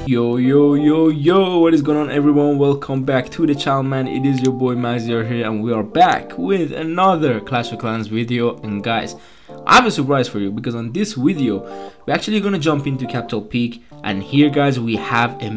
Yo, what is going on, everyone? Welcome back to the channel, man. It is your boy Maziar here, and we are back with another Clash of Clans video. And guys, I have a surprise for you, because on this video we're actually gonna jump into Capital Peak, and here guys we have a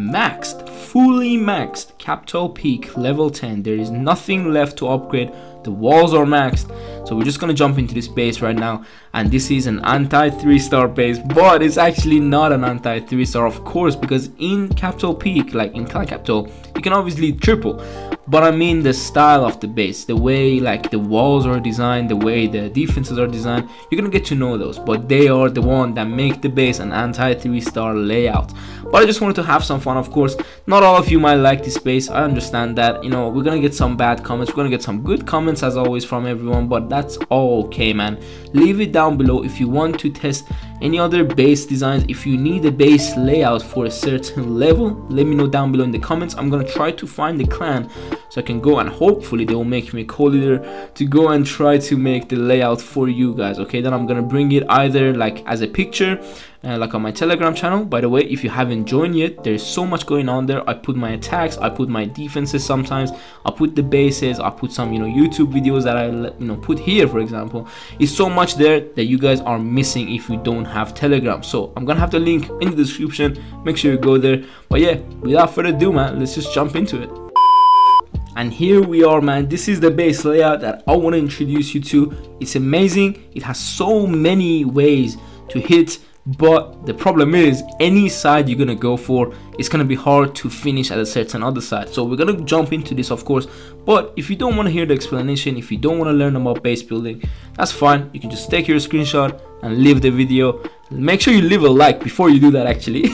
fully maxed Capital Peak level 10. There is nothing left to upgrade. The walls are maxed, so we're just gonna jump into this base right now. And this is an anti 3-star base, but it's actually not an anti 3-star, of course, because in Capital Peak, like in Clan Capital, you can obviously triple, but I mean the style of the base, the way like the walls are designed, the way the defenses are designed, you're gonna get to know those, but they are the one that make the base an anti 3-star layout. But I just wanted to have some fun. Of course, not all of you might like this base, I understand that. You know, we're gonna get some bad comments, we're gonna get some good comments as always from everyone, but that's all okay, man. Leave it down below if you want to test any other base designs. If you need a base layout for a certain level, let me know down below in the comments. I'm gonna try to find the clan so I can go, and hopefully they will make me a co-leader to go and try to make the layout for you guys. Okay, then I'm gonna bring it either like as a picture, like on my Telegram channel. By the way, if you haven't joined yet, there's so much going on there. I put my attacks, I put my defenses, sometimes I put the bases, I put some YouTube videos that I put here, for example. It's so much there that you guys are missing if you don't have Telegram. So I'm gonna have the link in the description, make sure you go there. But yeah, without further ado, man, let's just jump into it. And here we are, man. This is the base layout that I want to introduce you to. It's amazing. It has so many ways to hit, but the problem is any side you're gonna go for, it's gonna be hard to finish at a certain other side. So we're gonna jump into this, of course, but if you don't want to hear the explanation, if you don't want to learn about base building, that's fine. You can just take your screenshot and leave the video. Make sure you leave a like before you do that, actually.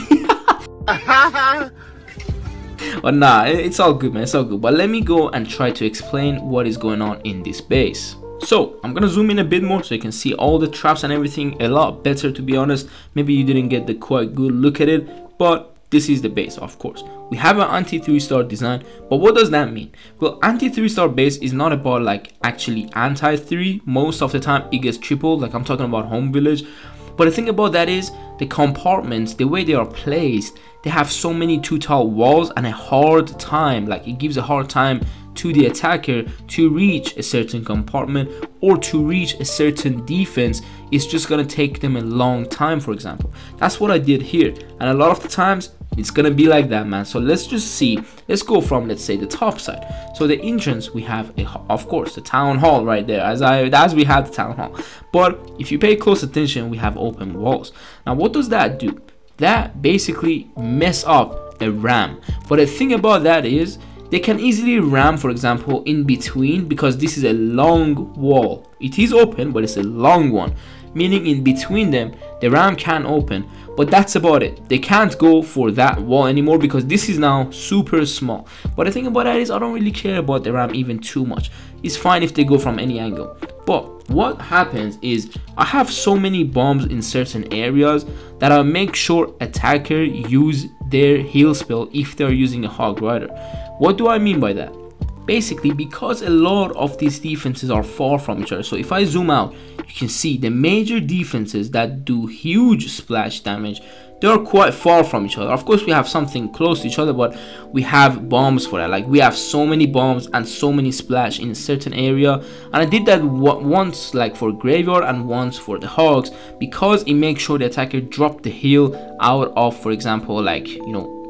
But nah, it's all good, man, it's all good. But let me go and try to explain what is going on in this base. So I'm gonna zoom in a bit more so you can see all the traps and everything a lot better, to be honest. Maybe you didn't get the quite good look at it, but this is the base. Of course, we have an anti 3-star design, but what does that mean? Well, anti 3-star base is not about like actually anti 3. Most of the time it gets tripled, like I'm talking about home village. But the thing about that is the compartments, the way they are placed, they have so many too tall walls and a hard time, like it gives a hard time to the attacker to reach a certain compartment or to reach a certain defense. It's just gonna take them a long time, for example. That's what I did here, and a lot of the times it's gonna be like that, man. So let's just see. Let's go from, let's say, the top side. So the entrance, we have of course the town hall right there, as we have the town hall. But if you pay close attention, we have open walls. Now what does that do? That basically mess up a ram. But the thing about that is they can easily ram, for example, in between, because this is a long wall. It is open, but it's a long one, meaning in between them the ram can open, but that's about it. They can't go for that wall anymore because this is now super small. But the thing about that is I don't really care about the ram even too much. It's fine if they go from any angle. But what happens is I have so many bombs in certain areas that I make sure attacker use their heal spell if they're using a hog rider. What do I mean by that? Basically, because a lot of these defenses are far from each other. So if I zoom out, you can see the major defenses that do huge splash damage, they are quite far from each other. Of course, we have something close to each other, but we have bombs for that. Like we have so many bombs and so many splash in a certain area. And I did that once like for graveyard and once for the hogs, because it makes sure the attacker drop the heal out of, for example, like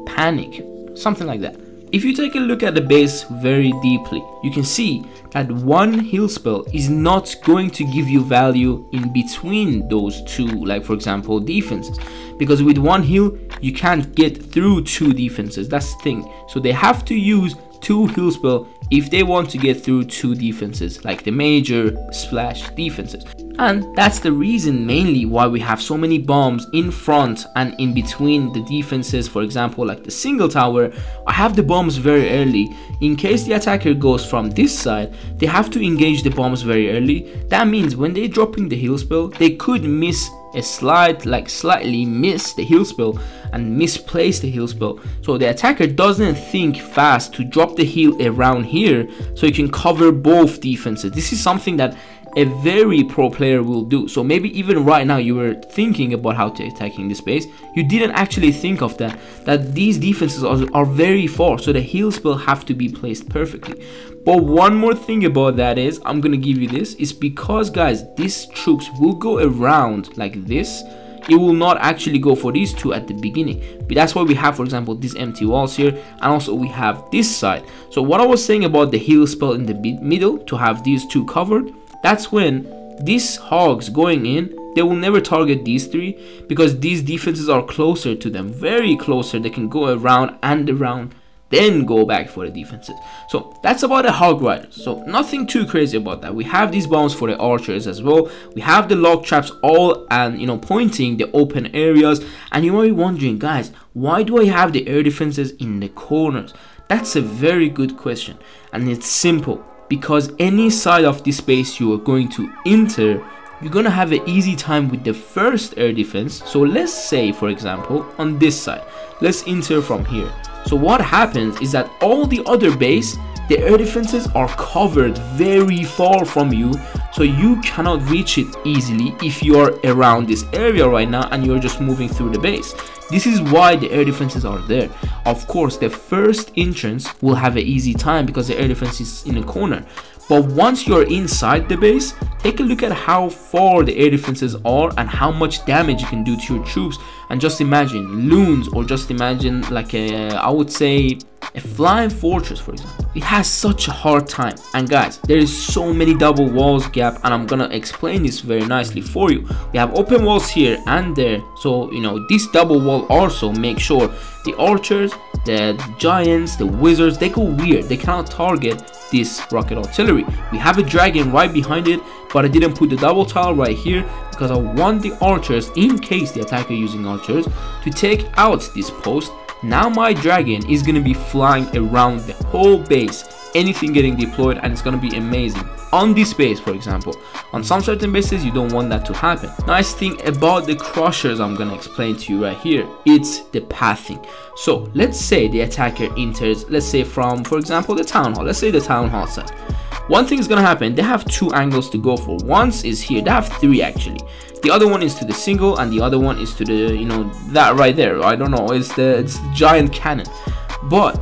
panic, something like that. If you take a look at the base very deeply, you can see that one heal spell is not going to give you value in between those two, like for example defenses, because with one heal you can't get through two defenses. That's the thing. So they have to use two heal spell if they want to get through two defenses, like the major splash defenses. And that's the reason mainly why we have so many bombs in front and in between the defenses. For example, like the single tower, I have the bombs very early. In case the attacker goes from this side, they have to engage the bombs very early. That means when they're dropping the heal spell, they could miss a slightly miss the heal spell and misplace the heal spell. So the attacker doesn't think fast to drop the heal around here so you can cover both defenses. This is something that a very pro player will do. So maybe even right now you were thinking about how to attacking this base, you didn't actually think of that these defenses are very far, so the heal spell have to be placed perfectly. But one more thing about that is, I'm gonna give you this, is because guys, these troops will go around like this. It will not actually go for these two at the beginning, but that's why we have, for example, these empty walls here, and also we have this side. So what I was saying about the heal spell in the middle to have these two covered, that's when these hogs going in, they will never target these three because these defenses are closer to them, very closer. They can go around and around, then go back for the defenses. So that's about the hog riders. So nothing too crazy about that. We have these bombs for the archers as well. We have the log traps all, and you know, pointing the open areas. And you might be wondering, guys, why do I have the air defenses in the corners? That's a very good question, and it's simple. Because any side of this base you are going to enter, you're gonna have an easy time with the first air defense. So let's say, for example, on this side, let's enter from here. So what happens is that all the other base, the air defenses are covered very far from you, so you cannot reach it easily if you are around this area right now and you're just moving through the base. This is why the air defenses are there. Of course, the first entrance will have an easy time because the air defense is in a corner. But once you're inside the base, take a look at how far the air defenses are and how much damage you can do to your troops. And just imagine loons, or just imagine like I would say a flying fortress, for example. It has such a hard time. And guys, there is so many double walls gap, and I'm gonna explain this very nicely for you. We have open walls here and there, so you know, this double wall also make sure the archers, the giants, the wizards, they go weird. They cannot target this rocket artillery. We have a dragon right behind it, but I didn't put the double tile right here because I want the archers, in case the attacker using archers, to take out this post. Now my dragon is going to be flying around the whole base, anything getting deployed, and it's going to be amazing. On this base, for example, on some certain bases you don't want that to happen. Nice thing about the crushers I'm going to explain to you right here, it's the pathing. So let's say the attacker enters, let's say from, for example, the town hall. Let's say the town hall side. One thing is going to happen, they have two angles to go for. One is here, they have three actually. The other one is to the single, and the other one is to the, you know, that right there. I don't know, it's the giant cannon. But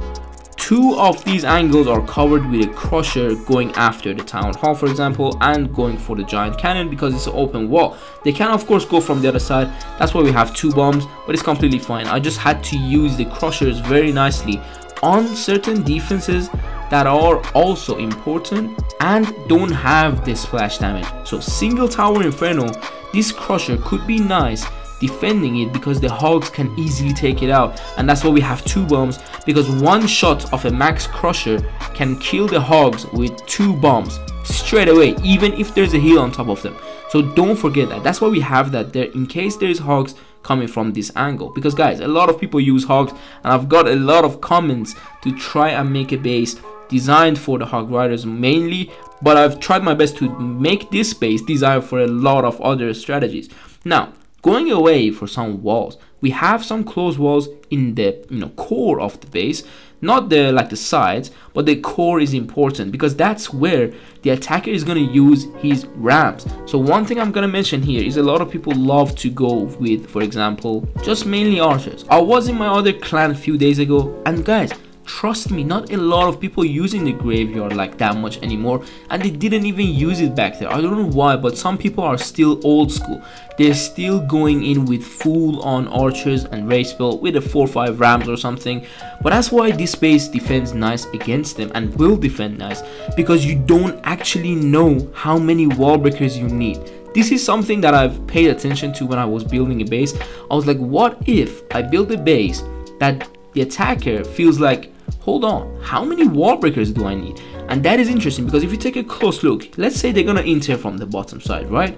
two of these angles are covered with a crusher going after the town hall, for example, and going for the giant cannon because it's an open wall. They can of course go from the other side. That's why we have two bombs, but it's completely fine. I just had to use the crushers very nicely on certain defenses that are also important and don't have the splash damage. So single tower inferno, this crusher could be nice defending it because the hogs can easily take it out, and that's why we have two bombs, because one shot of a max crusher can kill the hogs with two bombs straight away, even if there's a heal on top of them. So don't forget that. That's why we have that there in case there's hogs coming from this angle, because guys, a lot of people use hogs, and I've got a lot of comments to try and make a base designed for the hog riders mainly, but I've tried my best to make this base designed for a lot of other strategies. Now, going away for some walls, we have some closed walls in the core of the base, not the like the sides, but the core is important because that's where the attacker is going to use his rams. So one thing I'm going to mention here is a lot of people love to go with, for example, just mainly archers. I was in my other clan a few days ago, and guys, trust me, not a lot of people using the graveyard like that much anymore, and they didn't even use it back there. I don't know why, but some people are still old school. They're still going in with full on archers and race spell with a 4-5 rams or something. But that's why this base defends nice against them and will defend nice, because you don't actually know how many wall breakers you need. This is something that I've paid attention to when I was building a base. I was like, what if I build a base that the attacker feels like, hold on, how many wall breakers do I need? And that is interesting because if you take a close look, let's say they're gonna enter from the bottom side, right?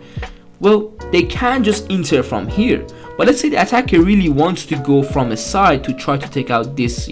Well, they can just enter from here, but let's say the attacker really wants to go from a side to try to take out this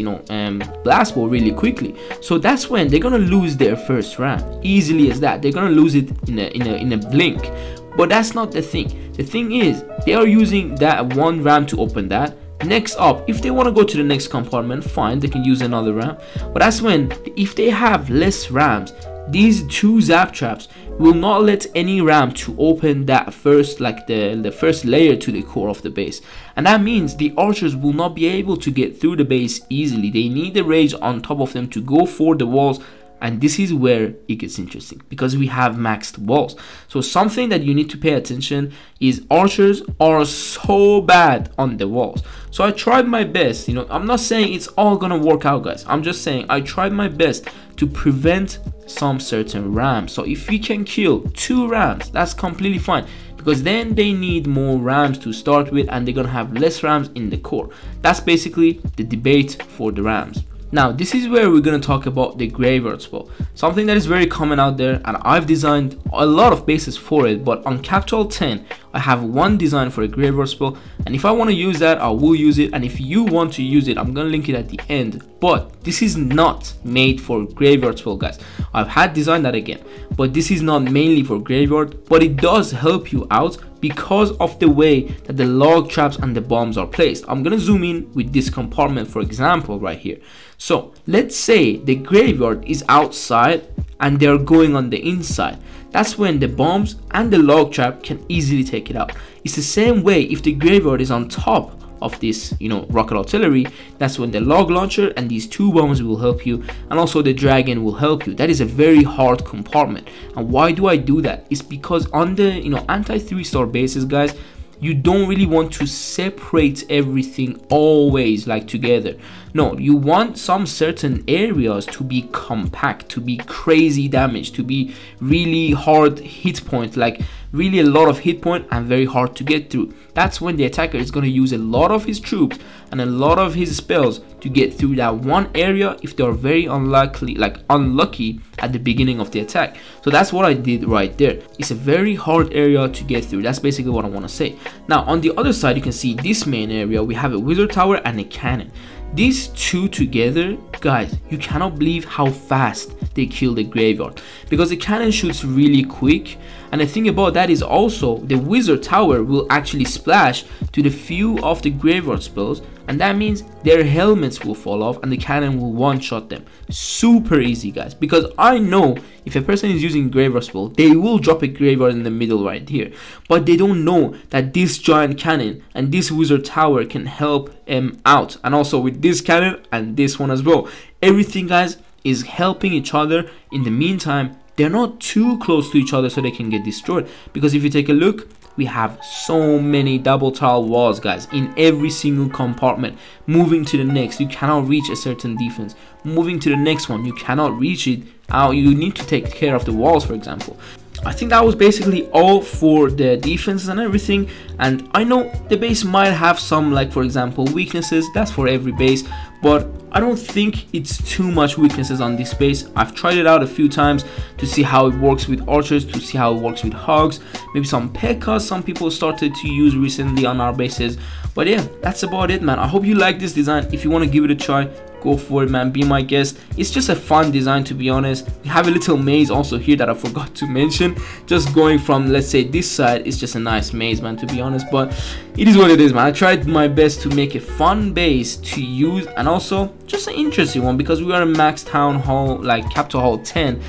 blast ball really quickly. So that's when they're gonna lose their first ram, easily as that. They're gonna lose it in a blink. But that's not the thing. The thing is, they are using that one ram to open that. Next up, if they want to go to the next compartment, fine, they can use another ram. But that's when, if they have less rams, these 2 zap traps will not let any ram to open that first, like the first layer to the core of the base, and that means the archers will not be able to get through the base easily. They need the rage on top of them to go for the walls. And this is where it gets interesting, because we have maxed walls. So something that you need to pay attention is archers are so bad on the walls. So I tried my best, you know, I'm not saying it's all gonna work out, guys. I'm just saying I tried my best to prevent some certain rams. So if we can kill 2 rams, that's completely fine, because then they need more rams to start with and they're gonna have less rams in the core. That's basically the debate for the rams. Now this is where we're going to talk about the graveyard spell, something that is very common out there, and I've designed a lot of bases for it, but on Capital 10 I have one design for a graveyard spell, and if I want to use that I will use it, and if you want to use it I'm going to link it at the end. But this is not made for graveyard spell, guys. I've had designed that again, but this is not mainly for graveyard, but it does help you out because of the way that the log traps and the bombs are placed. I'm gonna zoom in with this compartment, for example, right here. So let's say the graveyard is outside and they're going on the inside. That's when the bombs and the log trap can easily take it out. It's the same way if the graveyard is on top of this, you know, rocket artillery. That's when the log launcher and these 2 bombs will help you, and also the dragon will help you. That is a very hard compartment. And why do I do that? It's because on the, you know, anti 3-star bases, guys, you don't really want to separate everything always like together. No, you want some certain areas to be compact, to be crazy damage, to be really hard hit point, like really a lot of hit point and very hard to get through. That's when the attacker is going to use a lot of his troops and a lot of his spells to get through that one area if they are very unlucky at the beginning of the attack. So that's what I did right there. It's a very hard area to get through. That's basically what I want to say. Now on the other side, you can see this main area, we have a wizard tower and a cannon. These 2 together, guys, you cannot believe how fast they kill the graveyard, because the cannon shoots really quick. And the thing about that is also the wizard tower will actually splash to the few of the graveyard spells, and that means their helmets will fall off and the cannon will one-shot them. Super easy, guys, because I know if a person is using graveyard spell, they will drop a graveyard in the middle right here, but they don't know that this giant cannon and this wizard tower can help them out, and also with this cannon and this one as well. Everything, guys, is helping each other. In the meantime, they're not too close to each other so they can get destroyed, because if you take a look, we have so many double tile walls, guys, in every single compartment. Moving to the next, you cannot reach a certain defense. Moving to the next one, you cannot reach it. You need to take care of the walls, for example. I think that was basically all for the defenses and everything. And I know the base might have some, like for example, weaknesses. That's for every base, but I don't think it's too much weaknesses on this base. I've tried it out a few times to see how it works with archers, to see how it works with hogs, maybe some P.E.K.K.A some people started to use recently on our bases. But yeah, that's about it, man. I hope you like this design. If you want to give it a try, go for it, man. Be my guest. It's just a fun design, to be honest. We have a little maze also here that I forgot to mention. Just going from, let's say, this side, it's just a nice maze, man, to be honest. But it is what it is, man. I tried my best to make a fun base to use, and also just an interesting one, because we are in max town hall, like Capital Hall 10.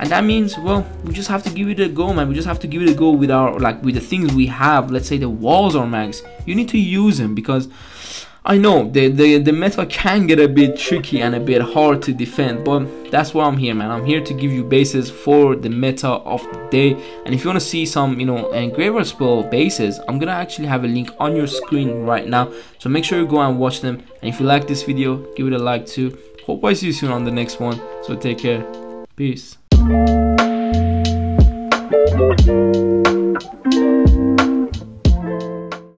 And that means, well, we just have to give it a go, man. We just have to give it a go with our, like, with the things we have. Let's say the walls are max. You need to use them, because I know the meta can get a bit tricky and a bit hard to defend, but that's why I'm here, man. I'm here to give you bases for the meta of the day. And if you want to see some, you know, graveyard spell bases, I'm gonna actually have a link on your screen right now, so make sure you go and watch them. And if you like this video, give it a like too. Hope I see you soon on the next one. So take care. Peace.